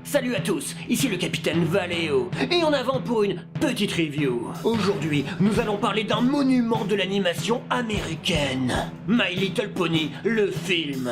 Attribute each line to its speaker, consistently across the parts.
Speaker 1: Salut à tous, ici le capitaine Valeo, et en avant pour une petite review. Aujourd'hui, nous allons parler d'un monument de l'animation américaine. My Little Pony, le film.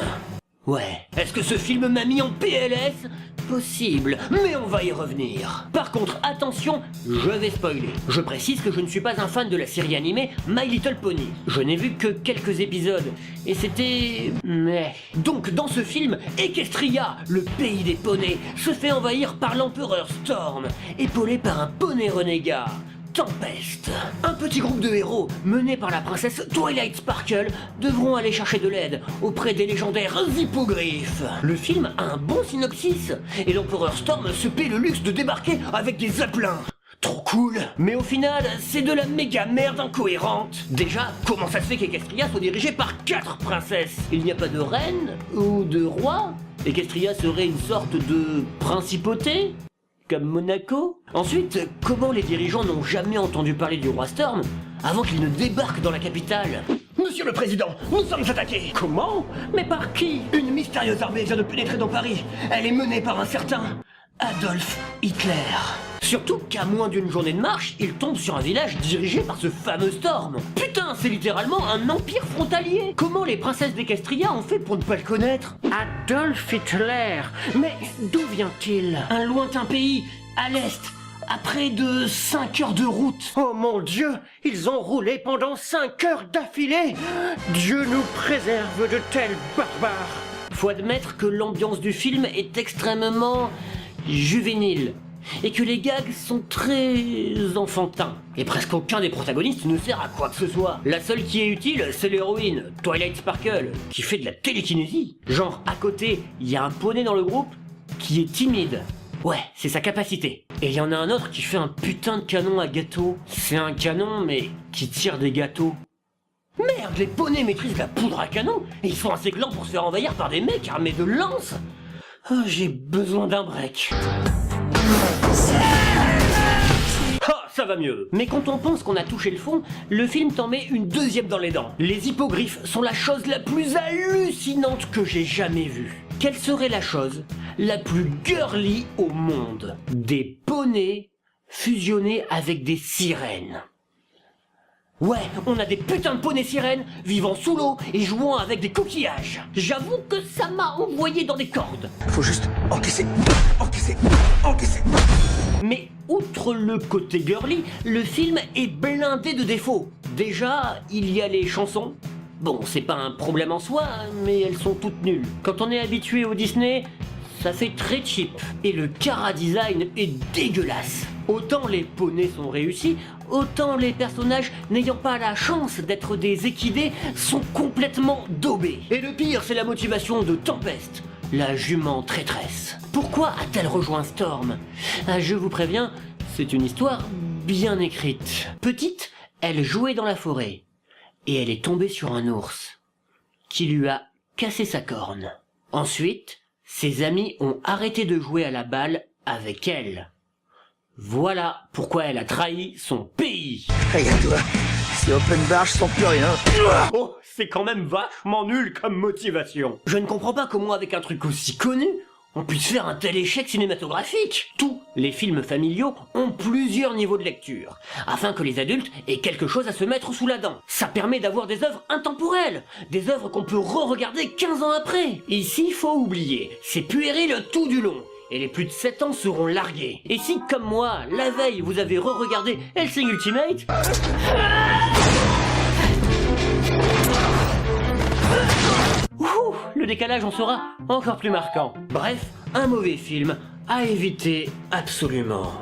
Speaker 1: Ouais, est-ce que ce film m'a mis en PLS? Possible, mais on va y revenir. Par contre, attention, je vais spoiler. Je précise que je ne suis pas un fan de la série animée My Little Pony. Je n'ai vu que quelques épisodes, et c'était... mais... Donc, dans ce film, Equestria, le pays des poneys, se fait envahir par l'empereur Storm, épaulé par un poney renégat. Tempest. Un petit groupe de héros, mené par la princesse Twilight Sparkle, devront aller chercher de l'aide auprès des légendaires hippogriffes. Le film a un bon synopsis, et l'empereur Storm se paie le luxe de débarquer avec des zeppelins. Trop cool. Mais au final, c'est de la méga merde incohérente. Déjà, comment ça se fait qu'Equestria soit dirigée par 4 princesses? Il n'y a pas de reine ou de roi? Equestria serait une sorte de principauté? Comme Monaco? Ensuite, comment les dirigeants n'ont jamais entendu parler du roi Storm avant qu'il ne débarque dans la capitale? Monsieur le Président, nous sommes attaqués! Comment? Mais par qui? Une mystérieuse armée vient de pénétrer dans Paris. Elle est menée par un certain Adolf Hitler. Surtout qu'à moins d'une journée de marche, il tombe sur un village dirigé par ce fameux Storm. Putain, c'est littéralement un empire frontalier. Comment les princesses d'Equestria ont fait pour ne pas le connaître? Adolf Hitler? Mais d'où vient-il? Un lointain pays, à l'est, à près de 5 heures de route. Oh mon Dieu, ils ont roulé pendant 5 heures d'affilée. Dieu nous préserve de tels barbares. Faut admettre que l'ambiance du film est extrêmement juvénile. Et que les gags sont très enfantins. Et presque aucun des protagonistes ne sert à quoi que ce soit. La seule qui est utile, c'est l'héroïne, Twilight Sparkle, qui fait de la télékinésie. Genre, à côté, il y a un poney dans le groupe qui est timide. Ouais, c'est sa capacité. Et il y en a un autre qui fait un putain de canon à gâteau. C'est un canon, mais qui tire des gâteaux. Merde, les poneys maîtrisent la poudre à canon, et ils sont assez glands pour se faire envahir par des mecs armés de lances. Oh, j'ai besoin d'un break. Ah, ça va mieux. Mais quand on pense qu'on a touché le fond, le film t'en met une deuxième dans les dents. Les hippogriffes sont la chose la plus hallucinante que j'ai jamais vue. Quelle serait la chose la plus girly au monde? Des poneys fusionnés avec des sirènes. Ouais, on a des putains de poneys sirènes vivant sous l'eau et jouant avec des coquillages. J'avoue que ça m'a envoyé dans des cordes.
Speaker 2: Faut juste encaisser.
Speaker 1: Mais outre le côté girly, le film est blindé de défauts. Déjà, il y a les chansons. Bon, c'est pas un problème en soi, mais elles sont toutes nulles. Quand on est habitué au Disney, ça fait très cheap. Et le chara-design est dégueulasse. Autant les poneys sont réussis, autant les personnages n'ayant pas la chance d'être des équidés sont complètement daubés. Et le pire, c'est la motivation de Tempest, la jument traîtresse. Pourquoi a-t-elle rejoint Storm? Je vous préviens, c'est une histoire bien écrite. Petite, elle jouait dans la forêt, et elle est tombée sur un ours, qui lui a cassé sa corne. Ensuite, ses amis ont arrêté de jouer à la balle avec elle. Voilà pourquoi elle a trahi son pays.
Speaker 2: Regarde-toi, c'est open bar, je sens plus rien.
Speaker 1: Oh, c'est quand même vachement nul comme motivation. Je ne comprends pas comment avec un truc aussi connu, on puisse faire un tel échec cinématographique. Tous les films familiaux ont plusieurs niveaux de lecture, afin que les adultes aient quelque chose à se mettre sous la dent. Ça permet d'avoir des œuvres intemporelles, des œuvres qu'on peut re-regarder 15 ans après. Ici, faut oublier, c'est puéril tout du long. Et les plus de 7 ans seront largués. Et si, comme moi, la veille, vous avez re-regardé Hellsing Ultimate... Ouh, le décalage en sera encore plus marquant. Bref, un mauvais film à éviter absolument.